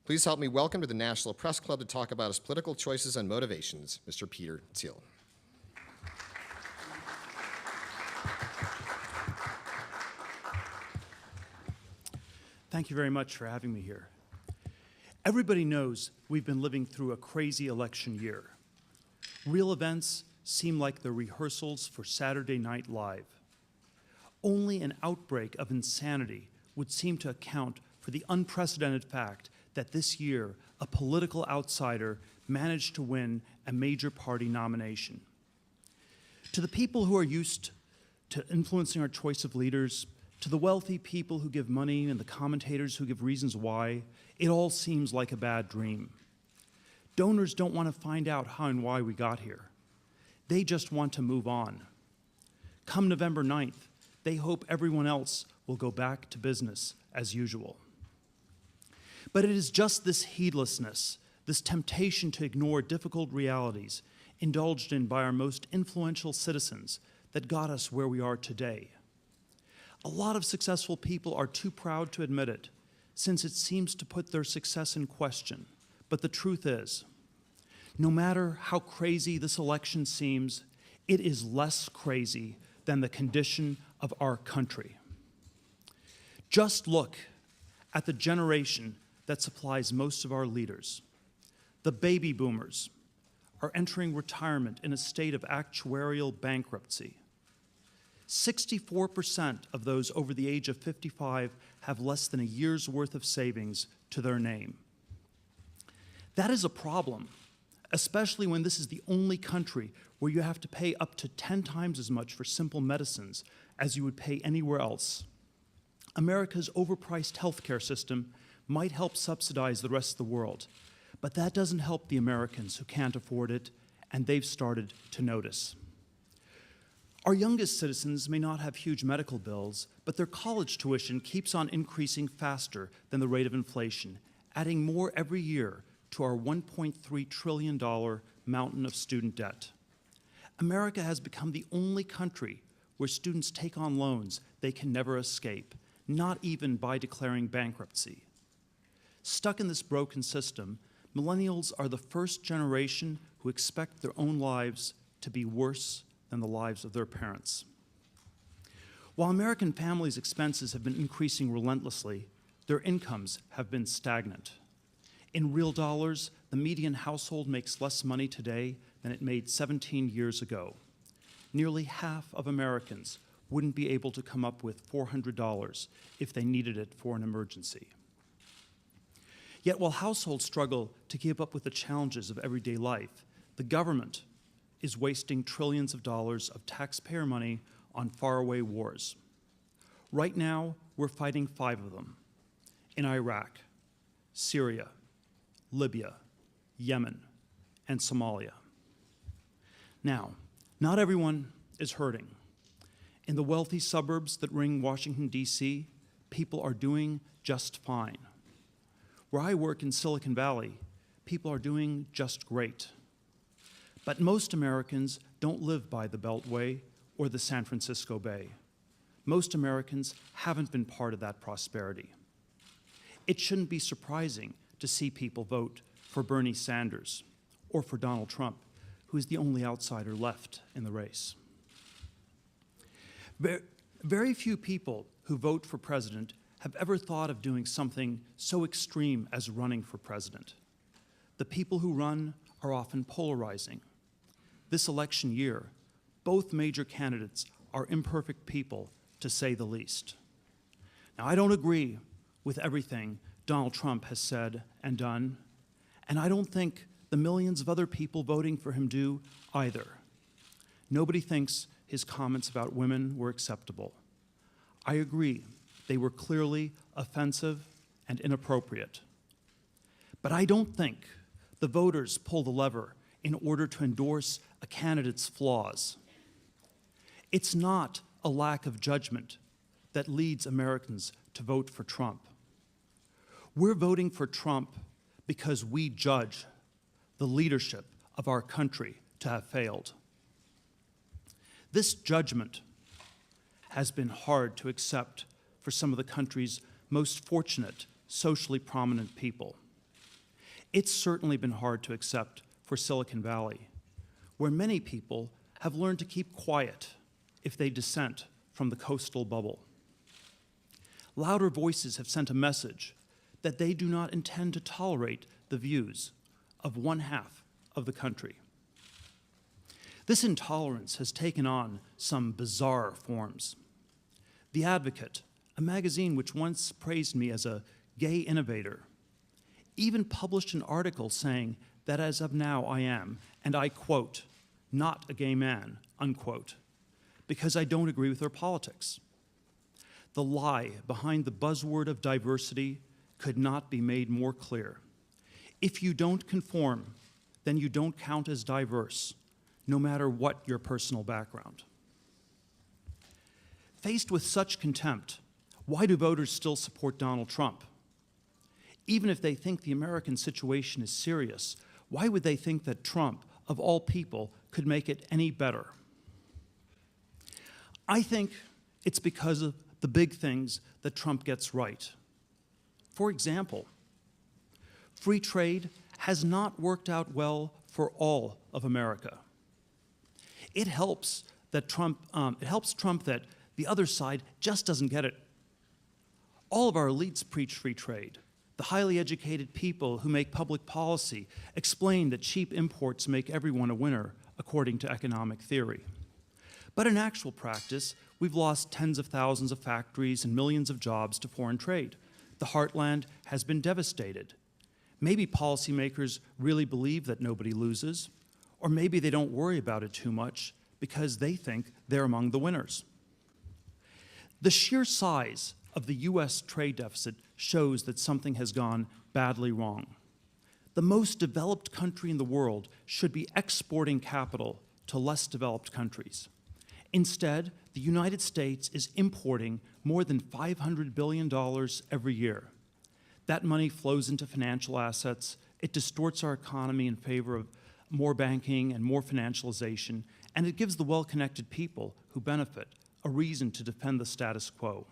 Please help me welcome to the National Press Club to talk about his political choices and motivations, Mr. Peter Thiel. Thank you very much for having me here. Everybody knows we've been living through a crazy election year. Real events seem like the rehearsals for Saturday Night Live. Only an outbreak of insanity would seem to account for the unprecedented fact that this year a political outsider managed to win a major party nomination. To the people who are used to influencing our choice of leaders, to the wealthy people who give money and the commentators who give reasons why, it all seems like a bad dream. Donors don't want to find out how and why we got here. They just want to move on. Come November 9th, they hope everyone else will go back to business as usual. But it is just this heedlessness, this temptation to ignore difficult realities indulged in by our most influential citizens that got us where we are today. A lot of successful people are too proud to admit it, since it seems to put their success in question. But the truth is, no matter how crazy this election seems, it is less crazy than the condition of our country. Just look at the generation that supplies most of our leaders. The baby boomers are entering retirement in a state of actuarial bankruptcy. 64% of those over the age of 55 have less than a year's worth of savings to their name. That is a problem, especially when this is the only country where you have to pay up to 10 times as much for simple medicines as you would pay anywhere else. America's overpriced healthcare system might help subsidize the rest of the world, but that doesn't help the Americans who can't afford it, and they've started to notice. Our youngest citizens may not have huge medical bills, but their college tuition keeps on increasing faster than the rate of inflation, adding more every year to our $1.3 trillion mountain of student debt. America has become the only country where students take on loans they can never escape, not even by declaring bankruptcy. Stuck in this broken system, millennials are the first generation who expect their own lives to be worse than the lives of their parents. While American families' expenses have been increasing relentlessly, their incomes have been stagnant. In real dollars, the median household makes less money today than it made 17 years ago. Nearly half of Americans wouldn't be able to come up with $400 if they needed it for an emergency. Yet while households struggle to keep up with the challenges of everyday life, the government is wasting trillions of dollars of taxpayer money on faraway wars. Right now, we're fighting 5 of them: in Iraq, Syria, Libya, Yemen, and Somalia. Now, not everyone is hurting. In the wealthy suburbs that ring Washington, D.C., people are doing just fine. Where I work in Silicon Valley, people are doing just great. But most Americans don't live by the Beltway or the San Francisco Bay. Most Americans haven't been part of that prosperity. It shouldn't be surprising to see people vote for Bernie Sanders or for Donald Trump, who is the only outsider left in the race. Very few people who vote for president have ever thought of doing something so extreme as running for president. The people who run are often polarizing. This election year, both major candidates are imperfect people, to say the least. Now, I don't agree with everything Donald Trump has said and done, and I don't think the millions of other people voting for him do either. Nobody thinks his comments about women were acceptable. I agree, they were clearly offensive and inappropriate. But I don't think the voters pull the lever in order to endorse a candidate's flaws. It's not a lack of judgment that leads Americans to vote for Trump. We're voting for Trump because we judge the leadership of our country to have failed. This judgment has been hard to accept for some of the country's most fortunate, socially prominent people. it's certainly been hard to accept for Silicon Valley, where many people have learned to keep quiet if they dissent from the coastal bubble. Louder voices have sent a message that they do not intend to tolerate the views of one half of the country. This intolerance has taken on some bizarre forms. The Advocate, a magazine which once praised me as a gay innovator, even published an article saying that as of now I am, and I quote, not a gay man, unquote, because I don't agree with their politics. The lie behind the buzzword of diversity could not be made more clear. If you don't conform, then you don't count as diverse, no matter what your personal background. Faced with such contempt, why do voters still support Donald Trump? Even if they think the American situation is serious, why would they think that Trump, of all people, could make it any better? I think it's because of the big things that Trump gets right. For example, free trade has not worked out well for all of America. It helps Trump that the other side just doesn't get it. All of our elites preach free trade. The highly educated people who make public policy explain that cheap imports make everyone a winner, according to economic theory. But in actual practice, we've lost tens of thousands of factories and millions of jobs to foreign trade. The heartland has been devastated. Maybe policymakers really believe that nobody loses, or maybe they don't worry about it too much because they think they're among the winners. The sheer size of the US trade deficit shows that something has gone badly wrong. The most developed country in the world should be exporting capital to less developed countries. Instead, the United States is importing more than $500 billion every year. That money flows into financial assets, it distorts our economy in favor of more banking and more financialization, and it gives the well-connected people who benefit a reason to defend the status quo.